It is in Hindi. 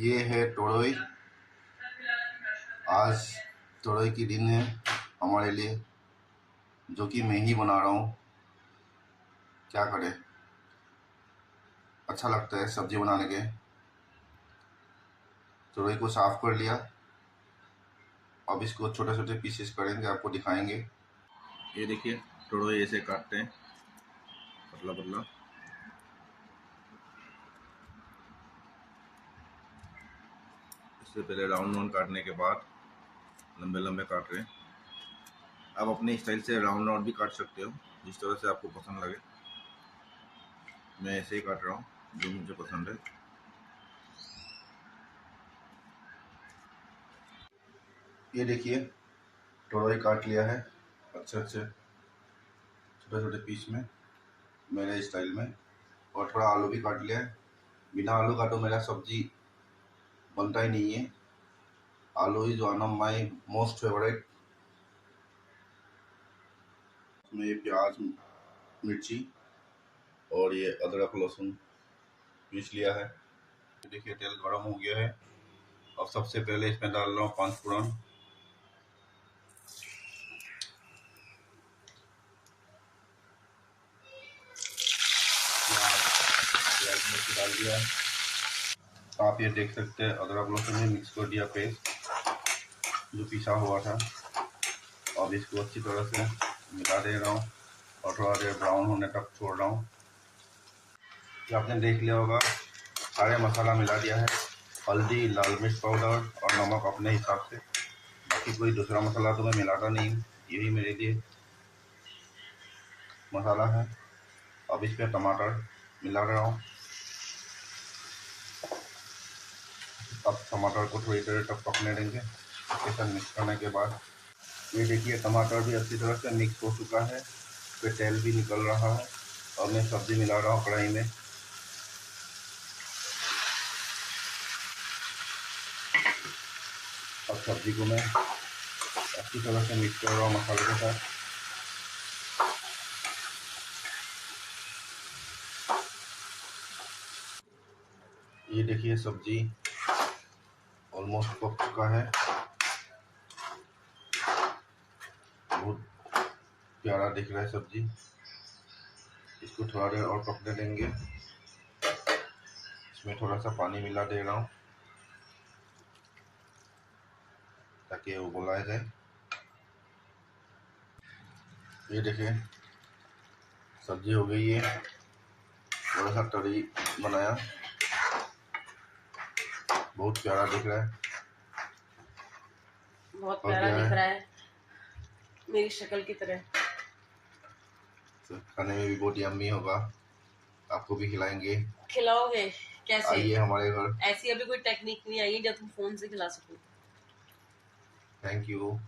ये है तोरई। आज तोरई की दिन है हमारे लिए, जो कि मैं ही बना रहा हूँ। क्या करें, अच्छा लगता है सब्जी बनाने के। तोरई को साफ कर लिया, अब इसको छोटे छोटे पीसेस करेंगे, आपको दिखाएंगे। ये देखिए, तोरई ऐसे काटते हैं पतला पतला। इससे पहले राउंड राउंड काटने के बाद लंबे लंबे काट रहे हैं। आप अपने स्टाइल से राउंड राउंड भी काट सकते हो, जिस तरह से आपको पसंद लगे। मैं ऐसे ही काट रहा हूँ जो मुझे पसंद है। ये देखिए, तोरई काट लिया है अच्छे अच्छे छोटे छोटे पीस में, मेरे स्टाइल में। और थोड़ा आलू भी काट लिया है। बिना आलू का तो मेरा सब्जी बनता ही नहीं है। आलू is one of my most favourite. इसमें ये प्याज, मिर्ची और ये अदरक लहसुन पीस लिया है। देखिए, तेल गरम हो गया है। अब सबसे पहले इसमें डाल रहा हूँ 5 फोड़न। प्याज मिर्ची डाल दिया है। आप ये देख सकते हैं, अदरक लहसुन में मिक्स कर दिया पेस्ट जो पिसा हुआ था। अब इसको अच्छी तरह से मिला दे रहा हूँ और थोड़ा देर ब्राउन होने तक छोड़ रहा हूँ। ये आपने देख लिया होगा, सारे मसाला मिला दिया है। हल्दी, लाल मिर्च पाउडर और नमक अपने हिसाब से। बाकी कोई दूसरा मसाला तो मैं मिलाता नहीं, यही मेरे लिए मसाला है। अब इसमें टमाटर मिला रहा हूँ। अब टमाटर को थोड़ी देर तक पकने देंगे। इसके साथ मिक्स करने के बाद ये देखिए, टमाटर भी अच्छी तरह से मिक्स हो चुका है, फिर तेल भी निकल रहा है। और मैं सब्जी मिला रहा हूँ कढ़ाई में। अब सब्जी को मैं अच्छी तरह से मिक्स कर रहा हूँ मसाले के साथ। ये देखिए, सब्जी ऑलमोस्ट पक चुका है। बहुत प्यारा दिख रहा है सब्जी। इसको थोड़ा देर और पकने देंगे। इसमें थोड़ा सा पानी मिला दे रहा हूँ ताकि वो उबलाया जाए। ये देखिए, सब्जी हो गई है। थोड़ा सा तरी बनाया, बहुत प्यारा दिख रहा है। बहुत प्यारा दिख रहा है, मेरी शक्ल की तरह। खाने में भी बहुत यम्मी होगा, आपको भी खिलाएंगे। खिलाओगे कैसे? आइए हमारे घर। ऐसी अभी कोई टेक्निक नहीं आई है जो तुम फोन से खिला सको। Thank you.